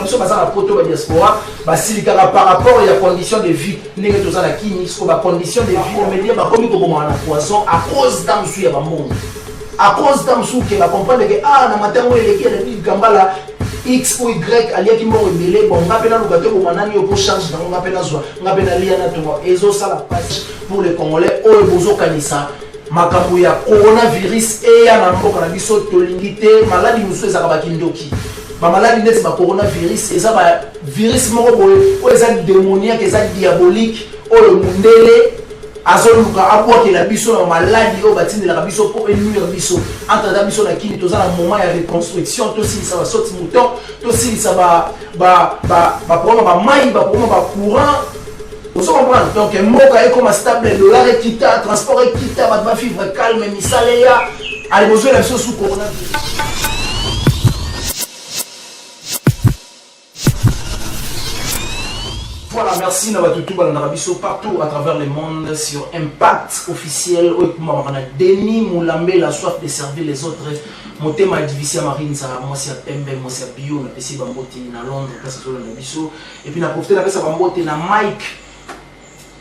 biso baza na poto ba diaspora basilikaka par rapport ya condition de vie ndenge toza na kini so ba condition de vie on me dire ba komi ko bomana poisson à cause d'amsu ya ba monde à cause d'amsu que ba comprendre que na matango eleki na bi gambala X ou Y aliaki moko ebele bon nga pena luka te bomana ni pour change na nga pena zwa nga pena lia na to ezo sala passe pour les Congolais oyo bozo kanisa makambo ya coronavirus eya na mboka na biso tolingi te maladi mosusu ezaka bakindoki bamaladi neti ba coronavirus eza ba virus moko boye oyo eza démoniaque eza diabolique oyo mundele azoluka abwakela biso na maladi oyo batindelaka biso mpo enuire biso entenda biso na kini toza na moment ya reconstruction tosilisa basoti mouton tosilisa baprograme bamai baprograme bacourant. Vous comprenez? Donc, Moka est comme stable, le dollar est quitte, transport est quitte, va vivre calme, misaléa. Allez, vous avez la chose sous coronavirus. Voilà, merci Nabatutu Balanarabiso partout à travers le monde sur Impact officiel. Denis Moulambe, la soif de servir les autres. Mon thème est divisé à Marine, ça moi c'est Pembe, moi c'est Bio, on a passé Bambote à Londres, et puis on a profité de ça Bambote à Mike.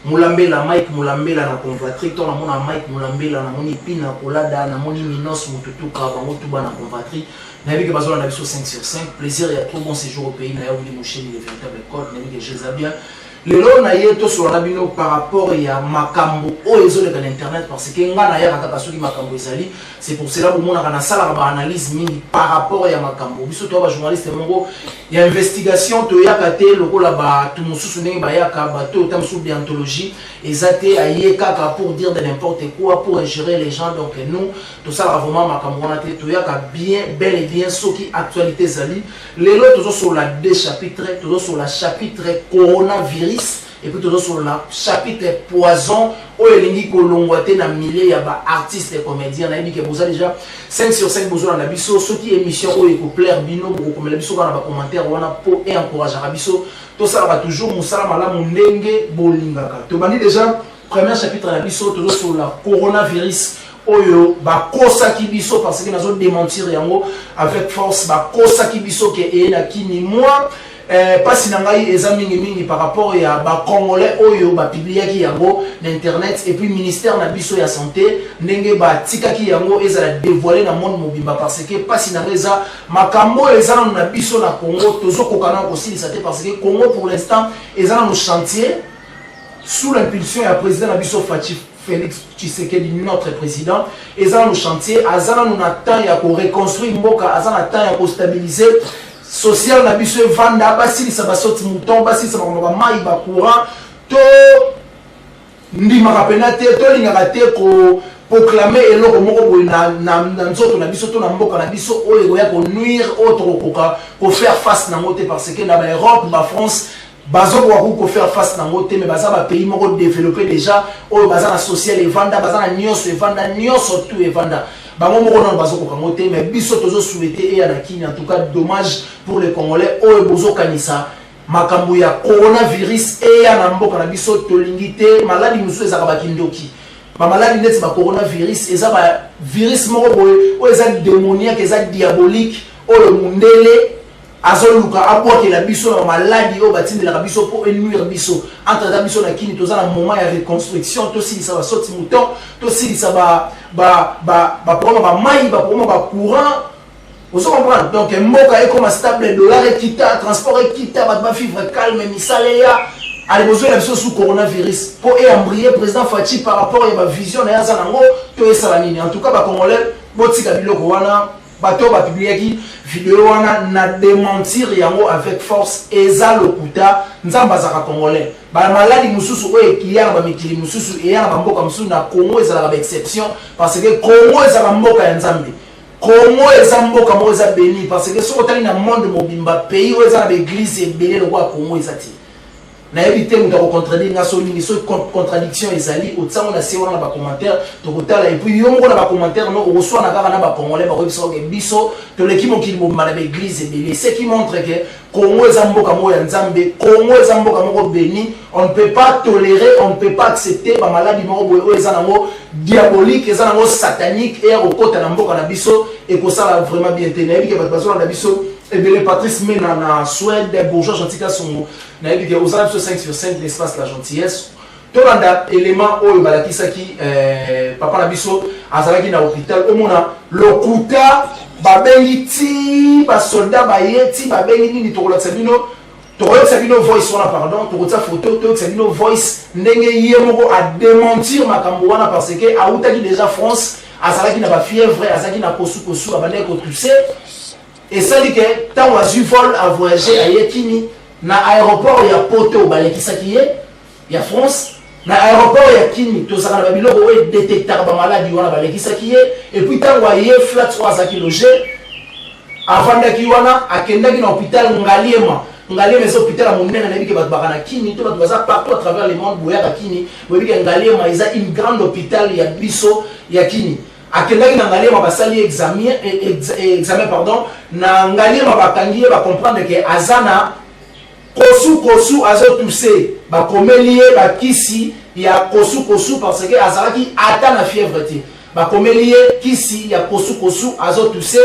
Mulambela Mike Mulambela na convatri to na mona Mike Mulambela na moni pina kolada na moni minos mututu ka bango tuba na convatri na bique bazola na biso 5/5 plaisir et trop bon séjour au pays na yo li mocheni les véritables codes na bique je bien lelo na yeto sur la bino par rapport ya makambo o ezole ka internet parce que nga na ya kaka soki makambo ezali c'est pour cela que mona kana sala ba analyse mingi par rapport ya makambo biso to ba journaliste mongo ya investigation to ya kate lokola ba tout mususu ndenge ba ya ka ba to tamsu bientologie ezate aye kaka pour dire de n'importe quoi pour ingérer les gens donc nous tout ça vraiment makambo na te to ya ka bien bel et bien soki actualité zali lelo to sur la deux chapitres to sur la chapitre coronavirus et puis toujours sur le chapitre poison où il dit que l'on voit na milliers ya ba artistes et comédiens na dit que vous avez déjà 5/5 besoin na biso ceux qui émission où il plaire bino comme la biso dans ba commentaire wana pour et encourager biso tout ça va toujours musala malamu ndenge bolingaka to bandi déjà premier chapitre na biso toujours sur la coronavirus oyo ba kosa ki biso parce que nazo démentir yango avec force ba kosa ki biso ke e na kini moi pas si nangai ezamini mingi par rapport ya ba congolais oyo ba publiaki yango na internet et puis ministère na biso ya santé ndenge ba tikaki yango ezala dévoiler na monde mobimba parce que pas si nangai za makambo ezala na biso na Congo tozokoka na ko silisa te parce que Congo pour l'instant ezala no chantier sous l'impulsion ya président na biso Félix Tshisekedi notre président ezala no chantier azala no na temps ya ko reconstruire mboka azala na temps ya ko stabiliser social na biso vanda basilisa basoti mouton basilisa ba mai ba courant to ndima kapena te to lingaka te ko proclamer eloko moko boy na nzoto na biso to na mboka na biso oyo ya ko nuire autre ko faire face na ngote parce que na ba Europe ba France bazo ko faire face na ngote mais baza ba pays moko développé déjà oyo baza na social et vanda baza na nyonso et vanda nyonso tout et vanda bango moko na bazo ko kangote mais biso tozo souhaiter et à la kini en tout cas dommage pour les Congolais oyo bozo kanisa makambo ya coronavirus et ya na mboka na biso tolingi te maladi musu ezaka bakindoki ba maladi neti ba coronavirus eza ba virus moko boye oyo eza démoniaque eza diabolique oyo mundele azoluka abwakela biso na maladi oyo batindelaka biso mpo enuire biso entenda biso na kini toza na moment ya reconstruction tosilisa basoti mouton tosilisa baprograme bamai baprograme bacourant. Vous comprenez? Donc mboka est comme stable, le dollar est quitte, transport est quitte, va vivre calme, misaléa. Allez, vous avez sous coronavirus pour embrayer président Fachi par rapport à ma vision et à Zanango, tout est salamini. En tout cas, Congolais, Botika Biloko wana, bateau va publier qui vidéo wana na démentir yango avec force eza lokuta nzamba za Congolais. Ba maladi mususu oyo qui ya ba mikili mususu et ya ba mboka mususu na Congo eza ba exception parce que Congo eza ba mboka ya Nzambe. Congo eza mboka mo eza béni parce que so otali na monde mobimba pays où eza na église ebele lo kwa Congo eza ti. Na éviter muta ko contredire nga so mingi so contradiction ezali otsango na se wana na ba commentaire to kotala et puis yongo na ba commentaire no reçoit na kaka na ba congolais ba ko biso ke biso to leki mo kili mobimba na église ebele ce qui montre que Congo eza mboka mo ya Nzambe Congo eza mboka moko béni on ne peut pas tolérer on ne peut pas accepter ba maladie moko boyo eza nango diabolique eza nango satanique et au côté na mboka na biso et ko sala vraiment bien te na yebi ke ba bazo na biso et bien Patrice mais na Suède bourgeois gentil ka son na ebi ke aux arabes 5 sur 5 l'espace la gentillesse tolanda élément oyo balakisaki papa na biso azalaki na hôpital omona lokuta babengi ti ba soldat bayeti babengi nini tokolakisa bino tokolakisa bino voice wana pardon tokotia photo tokolakisa bino voice ndenge ye moko a démentir makambo wana parce que autaki déjà France azalaki na ba fièvre azalaki na kosu abandaki kotuse esali ke ntango azwi vol a voyager ayekini na aéroport ya poto balekisaki ye ya France na aéroport ya kini tozaka na babiloko oyo détectaka bamaladi wana balekisaki ye epuis ntango aye flat oyo azalaki loge avandaki wana akendaki na hôpital ngaliema eza hôpital ya monene nayebi ke bato baka na kini to bato baza partout à travers le monde boyaka kini boyebi ke ngaliema eza une grande hôpital ya biso ya kini akendaki na ngaliema basali examen pardon na ngaliema bakangi ye bacomprendre ke aza na kosu azotuse bakomeli ye bakisi ya kosu parce que azalaki ata na fièvre te bakomeli ye kisi ya kosu azotuse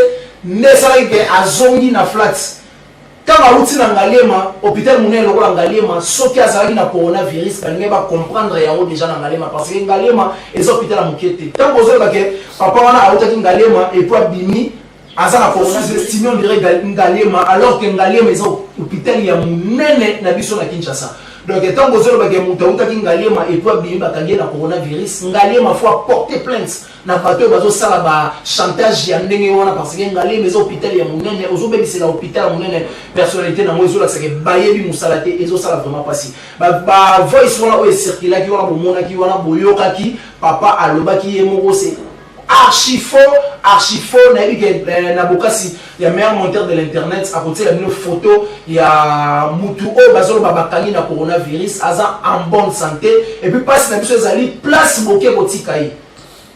nde esalaki ke azongi na flat ntango awuti na ngaliema hôpital monene lokola ngaliema soki azalaki na coronavirus balingi bacomprendre yango déjà na ngaliema parce que ngaliema eza hôpital ya moke te ntango ozoloba ke papa wana awutaki ngaliema epo abimi aza na sous-estimé on dirait ngaliema alors que ngaliema eza hôpital ya monene na biso na Kinshasa donc ntango ozoloba ke moto awutaki ngaliema epo abimi bakangi na coronavirus ngaliema faut apporter plainte na bato oyo bazosala bachantage ya ndenge wana parce que ngaliema eza hôpital ya monene ozobebisela hôpital ya monene personnalité nango ezolakisaka bayebi mosala te ezosala vraiment mpasi bavoice wana oyo esirkulaki wana bomonaki wana boyokaki papa alobaki ye moko se archi faux nayebi ke na bokasi ya meilleur monteur de l'internet akotiela bino photo ya mutu oyo bazoloba bakangi na coronavirus aza en bonne santé et puis mpasi na biso ezali place boke kotika ye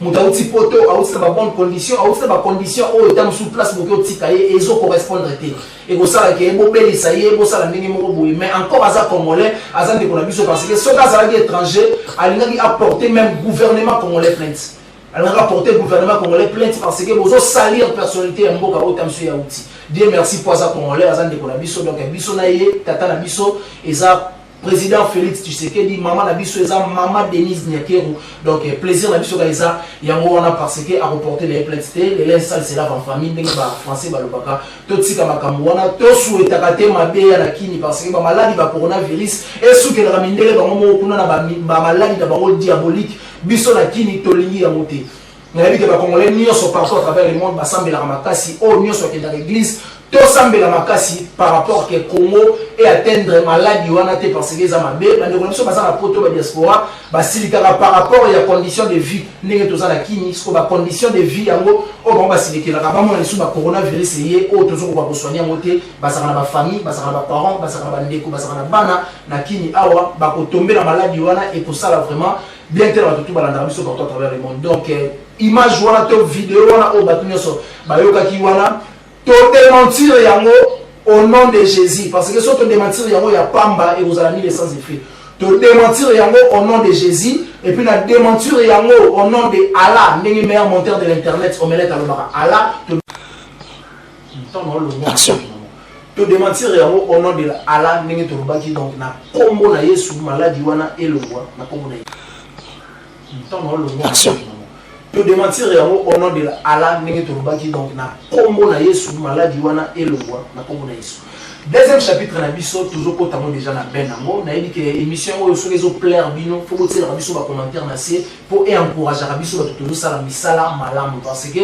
moto auti poto auti na babonne condition auti na bacondition oyo eta mosusu place boke otika ye ezocorrespondre te ekosalaka ye bobelisa ye bosala ndenge moko boye mais encore aza congolais aza ndeko na biso parce que soki azalaki étranger alingaki apporter même gouvernement congolais plainte elle a rapporté le gouvernement congolais plainte parce que vous salir personnalité en mboka otam sur yaouti. Dieu merci pour ça congolais azan de konabiso donc biso na ye tata na biso eza président Félix Tshisekedi maman na biso eza maman Denise Nyakeru donc plaisir na biso eza yango wana parce que a reporter les plaintes les l'instant c'est là en famille ndenge ba français ba lobaka to tsika makambo wana to souhaita kate mabe ya na kini parce que ba maladie ba coronavirus et sous que la mindele ba mo kuna na ba maladie da ba diabolique biso na kini tolingi ya moté nayebi ke ba congolais nyonso partout à travers le monde basambela makasi o nyonso ke dans l'église to sambela makasi par rapport que Congo et atteindre maladie wana te parce que za mabe ba ndeko biso basa na poto ba diaspora basilikaka par rapport ya condition de vie ndenge toza na kini sko ba condition de vie yango o ba basilikela ka ba mo na su ba coronavirus ye o tozo ko ba soigner moté basaka na ba famille basaka na ba parents basaka na ba ndeko basaka na bana na kini awa ba ko tomber na maladie wana et pour ça là vraiment bien que tout balanda biso partout à travers le monde donc image wana to vidéo wana o batu nyonso bayoka ki wana to démentir yango au nom de Jésus parce que si on démentir yango ya pamba et vous allez mis sans effet to démentir yango au nom de Jésus et puis la démentir yango au nom de Allah ndenge meilleur monteur de l'internet omelette alobaka Allah to action to démentir yango au nom de Allah ndenge to lobaki donc na kombo na Yesu maladie wana elongwa na kombo na action to démentir yango au nom de Allah ndenge to lobaki donc na kombo na Yesu maladie wana elongwa na kombo na Yesu. Deuxième chapitre na biso toujours potamo déjà na benango na yebi ke émission oyo soki ezo plaire bino faut botsela biso ba commentaire na se pour encourager biso ba toto sala misala malamu parce que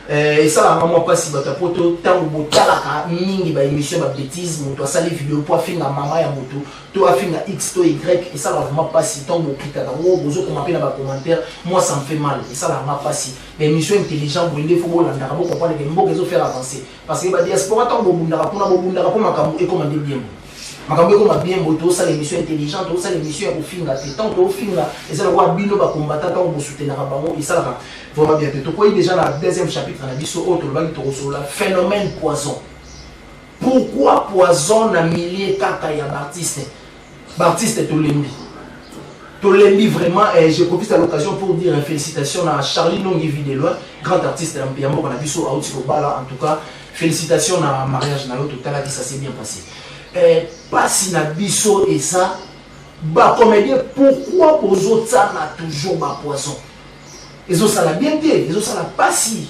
et ça la maman pas si ba poto tango botalaka mingi ba émission ba bêtise moto asali vidéo pour finga mama ya moto to afinga x to y et ça la vraiment pas si tango klika ka wo bozo commenter na ba commentaire moi ça me fait mal et ça la vraiment pas si émission intelligente boinde faut bolanda ka bo comprendre que mboka ezo faire avancer parce que ba diaspora tango bundaka pour makambo et comment dire bien makambo ko bien moto ça l'émission intelligente ça l'émission ya kofinga te tant to finga et ça la wa bino ba combattant tant bo soutenir bango et ça la vraiment bien to ko déjà dans le deuxième chapitre na biso autre ba ki to solo phénomène poison. Pourquoi poison na milliers kaka ya Baptiste Tolembi vraiment et je profite à l'occasion pour dire félicitations à Charlie Longi Videloin grand artiste en Piambo na biso Aouti Kobala en tout cas félicitations na mariage na l'autre total qui ça s'est bien passé pas si na biso et ça bah comédien pourquoi aux autres ça n'a toujours ba poison ils ont ça la bien dit ils ont ça la pas si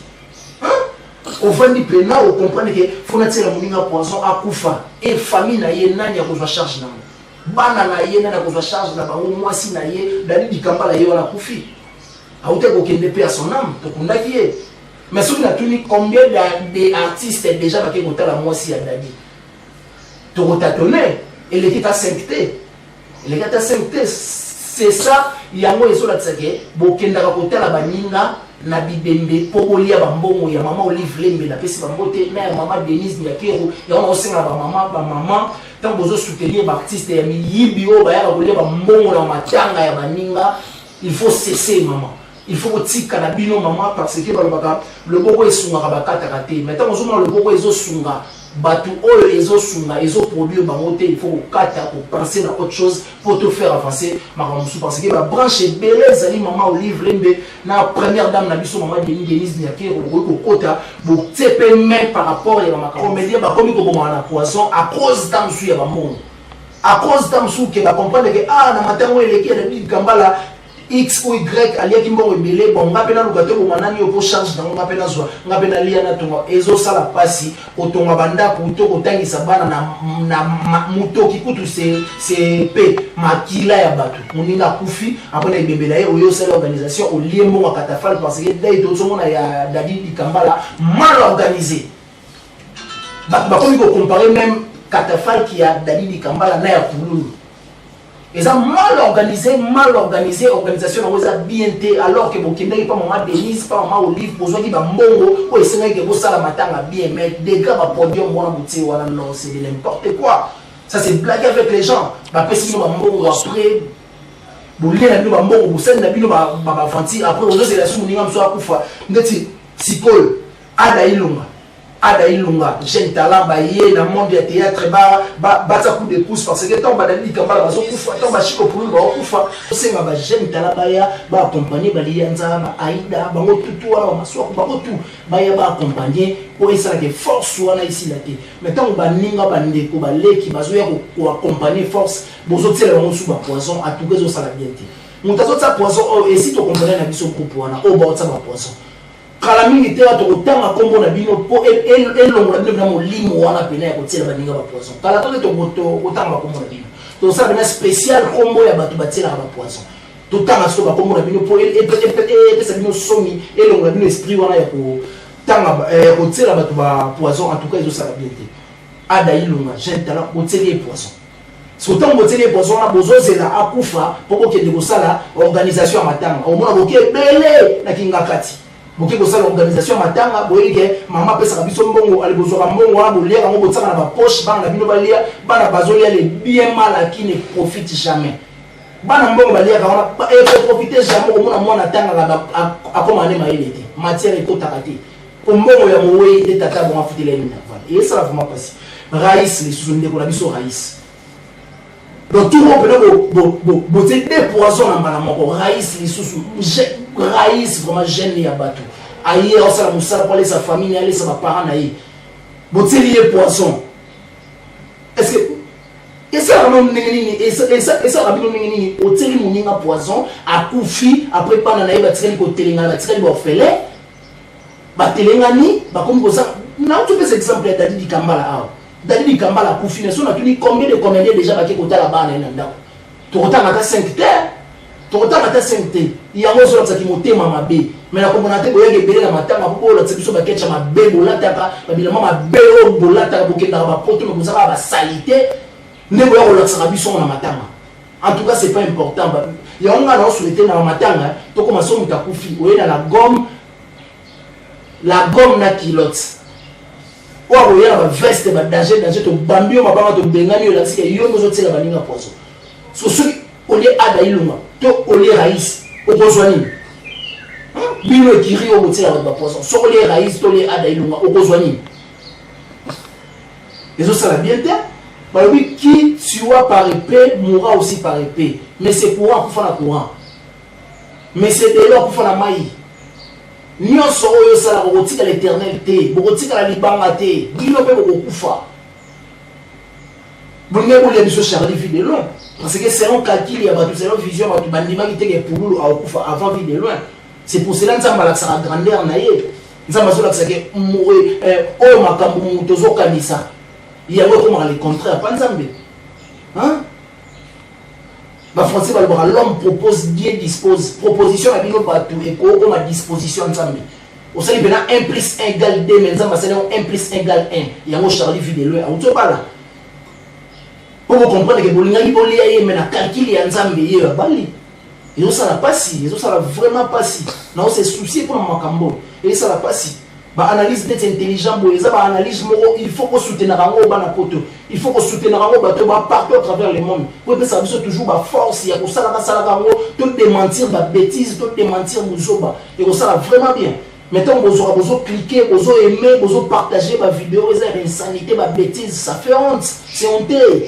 on va dire plein on comprend que faut na tela moninga poison akufa et famille na ye nani ya kozwa charge na bana na ye nani ya kozwa charge na bango mwasi na ye dali dikambala ye wana kufi aute kokende pe à son âme tokundaki ye mais soki na tuni combien d'artistes déjà baki kotala mwasi ya dali tokotatone eleki ta 5T eleki ta 5T c'est ça yango ezolakisa ke bokendaka kotala baninga na bibembe po kolia bambongo ya mama Olive Lembe na pesi bambote na ya mama Denise Nyakero ya wana osenga ba mama tant bozo soutenir ba artiste ya miyibi o ba ya kolia bambongo na matanga ya baninga il faut cesser maman il faut tika na bino maman parce que le boko esunga bakata kate mais tant bozo le boko ezosunga batu oyo ezosunga ezoproduire bango te il faut kata pour penser dans autre chose pour te faire avancer makamusu parce que ba branche belé zali maman Olive Lembe na première dame na biso maman Denise Nyakero ko kota bo tepe mais par rapport à ma comédien ba komi ko bomana na poisson à cause d'amsu ya bamongo à cause d'amsu que ba comprendre que na matango eleki na bi kambala X ou Y alia kimbongo ebele bon ngapena lukato ko manani opo charge dans ngapena zwa ngapena lia na tonga ezo sala pasi otonga banda ko to kotangisa bana na mutoki kutu c'est pe makila ya batu muninga kufi après ebembela ye oyo sala organisation au liembo wa katafal parce que dai to somona ya Dadi Kambala mal organisé ba ko comparer même katafal qui a Dadi Kambala na ya Pululu. Ils ont mal organisé, organisation bien été, alors que vous n'avez pas maman Denise, pas maman Olive, vous avez dit bongo, ou essayez que vous ça la matin bien, mais des gars va podium, non, c'est de n'importe quoi. Ça c'est blague avec les gens. Bah si nous bongo après, vous voulez la nous bongo, vous savez la nous va fanti après vous avez la sous n'imam soit kufa, ngati sikol, ada ilunga jeune talent baye dans monde du théâtre ba ta coup de pouce parce que tant badali Kambala bazo kufa tant ba chiko pour ba kufa senga ba jeune talent baya ba accompagner ba lianza ba aida ba motutu wala maswa ba tout baya ba accompagner pour essayer que force wana ici la té mais tant ba ninga ba ndeko ba leki bazo ya ko accompagner force bozo tela ngo sous ba poison à tout que ça la bien té mutazo ta poison et si tu comprends na biso groupe wana o ba ta ba poison kala mingi te ato kotanga kombo na bino po elongola bino na molimo wana pena ya kotiela baninga ba poison kala to kotanga kombo na bino to ça bena spécial kombo ya bato batiela ba poison to tanga so ba kombo na bino po pesa bino somi elongola bino esprit wana ya ko tanga kotiela bato ba poison en tout cas ezo sala bien te ada ilunga jeune talent kotiela poison so tant kotiela poison na bozozela akufa poko kende kosala organisation ya matanga o mona boke belé na kinga kati boke ko sala organisation matanga boyeke mama pesa ka biso mbongo ali bozoka mbongo wana bolia ngo botsaka na ba poche bana bino balia bana bazolia les bien mal qui ne profite jamais bana mbongo balia ka wana profiter jamais ko mona tanga la akoma ne maile te matière ekotaka te ko mbongo ya mowe de tata bon afutile ni voilà et ça va vraiment passer raïs les sous ndeko la biso raïs donc tout le monde peut des poisons dans la mort raïs les sous raïs vraiment jeune ya bateau aïe on sala musala pour sa famille aller sa parents naïe boté lié poisson est-ce que et ça vraiment ningini et ça rabino ningini hôtel muninga poisson a koufi après pendant naïe batikali ko telinga batikali ba ofele ba telengani ba comme ça na tu fais exemple ya Dadi Kambala Dadi Kambala koufi ne so na tuni combien de comédiens déjà ba ki ko tala bana na ndako to kotanga ta 5T tokotanga ta 5T yango so la ki motema mabe mais na komona te boyege belé na matanga po la tsebiso ba ketcha mabe bolataka ba bilama mabe o bolataka bokenda ba poto me bozaka ba salité ndeko ya kolakisa biso na matanga en tout cas c'est pas important yango nga na souhaiter na matanga to koma so mutakufi oyena la gomme na kilote wa oyena ba veste ba danger to bambio mabanga to bengani yo la sika yo mozo tsela baninga pozo so oli ada ilunga to oli raïs okozwani bino kiri o botsela ba poison so oli raïs to oli ada ilunga okozwani ezo sala bien te bah oui qui tuera par épée mourra aussi par épée mais c'est courant pour faire la courant mais c'est de là pour faire la maille nyonso oyo sala bokotika l'éternel te bokotika la libanga te bino pe bokokufa bolinga bolia biso Charlie vie de loin parce que selon calcul ya bato selon vision bato bandimaki teke pululu akokufa avant vie de loin c'est pour cela nzamba lakisaka grandeur na ye nzamba azolakisake oyo makambo moto ozokanisa yango ekomaka le contraire pa nzambe Français l'homme propose, Dieu dispose. Proposition à bino batou et comme à disposition nzambe. Au sein de 1 plus 1 égale 2, mais nzamba c'est 1 plus 1 égale 1. Il y a un Charlie vu de loin. On pas là. Pour vous comprendre que bolinga liboli aye mais na calcul ya nzambe ye bali. Et ça la pas si, et ça la vraiment pas si. Non, c'est souci pour makambo. Et ça la pas si. Ba analyse d'être intelligent bo eza ba analyse moko il faut qu'on soutenir rango bana poto il faut qu'on soutenir rango bato ba partout à travers le monde pour que ça biso toujours ba force ya ko sala rango tout démentir ba bêtise tout démentir muzoba et ko sala vraiment bien maintenant bozo cliquer bozo aimer bozo partager ba vidéo eza insanité ba bêtise ça fait honte c'est honteux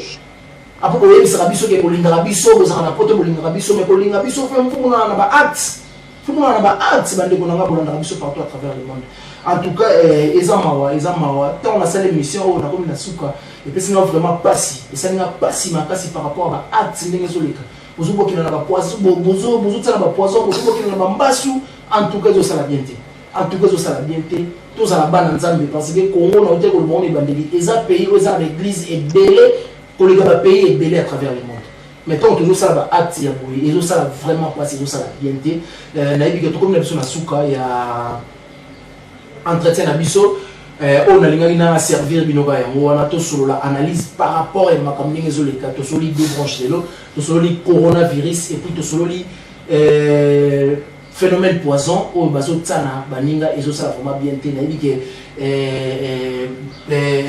après ko yebi sala biso ke bolinga biso boza na poto bolinga biso mais bolinga biso fait mfuna na ba acte funa na ba acte bande ko nga bolinga biso partout à travers le monde. En tout cas, Ezamawa, tant on a cette émission, on a comme la souka, et puis c'est vraiment pas si, et ça n'a pas si, mais pas si par rapport à l'acte, c'est les solika. Vous avez qui n'a pas poison, vous avez poison, vous avez qui n'a pas bassou, en tout cas, ça la bienté. En tout cas, ça la bienté, tout ça la banane Zambie, parce que Congo, on a dit que le monde est bandé, et ça pays, où ça l'église est belé, pour les gars, pays est belé à travers le monde. Maintenant, tout ça va acte, et ça la vraiment pas si, ça la bienté. Naïbi, comme la personne à souka, il y a entretien à biso on a l'ingénieur à servir binoba yango on a tout sur la analyse par rapport à ma campagne zoleka to soli deux branches de l'eau to soli coronavirus et puis to soli phénomène poison au bazo tsana baninga ezo ça vraiment bien té nabi que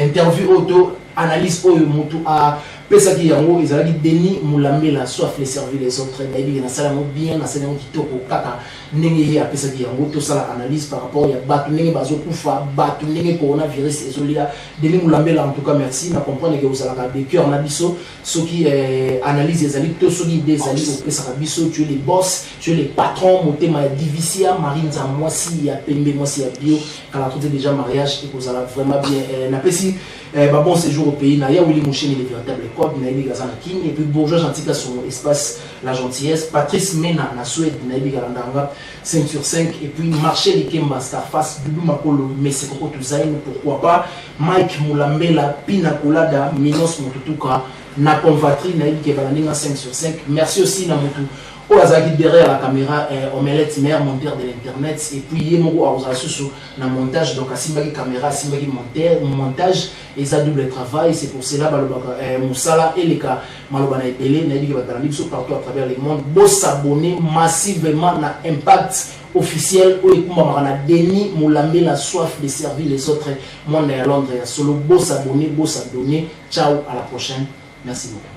interview auto analyse au mutu a pesa ki yango ezalaki Denis Mulambela soif les servir les autres nabi na sala bien na sala kitoko kaka ndenge ya pesa ki yango to sala analyse par rapport ya batu ndenge bazo kufa batu ndenge coronavirus ezolia Denis Mulambela en tout cas merci na comprendre que vous allez de cœur na biso ceux qui analyse les ali to ceux qui des ali au pesa biso tu es les boss tu es les patrons motema divicia Marine za mwasi ya pembe mwasi ya bio kala tout déjà mariage et vous allez vraiment bien na pesi bon séjour au pays na ya Willy Moucheni les véritables code na ibi gazana king et puis bourgeois gentil sur espace la gentillesse Patrice Mena na Suède na ibi galandanga 5 sur 5 et puis marché les Kemba Starface Dudu Makolo Messe Koko Tuzaine pourquoi pas Mike Mulambela Pina Colada Minos Motutuka na Convatri na ibi galandanga 5 sur 5 merci aussi na Motu Oazaki derrière la caméra Omelette meilleur monteur de l'internet et puis Yemoko Aozasu na montage donc à Simbaki caméra Simbaki montage et ça double travail c'est pour cela Moussala et les cas Malobana et Pelé n'a dit que va partout à travers le monde beau s'abonner massivement na impact officiel où Ekumba na Denis Mulambela la soif de servir les autres monde à Londres solo beau s'abonner ciao à la prochaine merci beaucoup.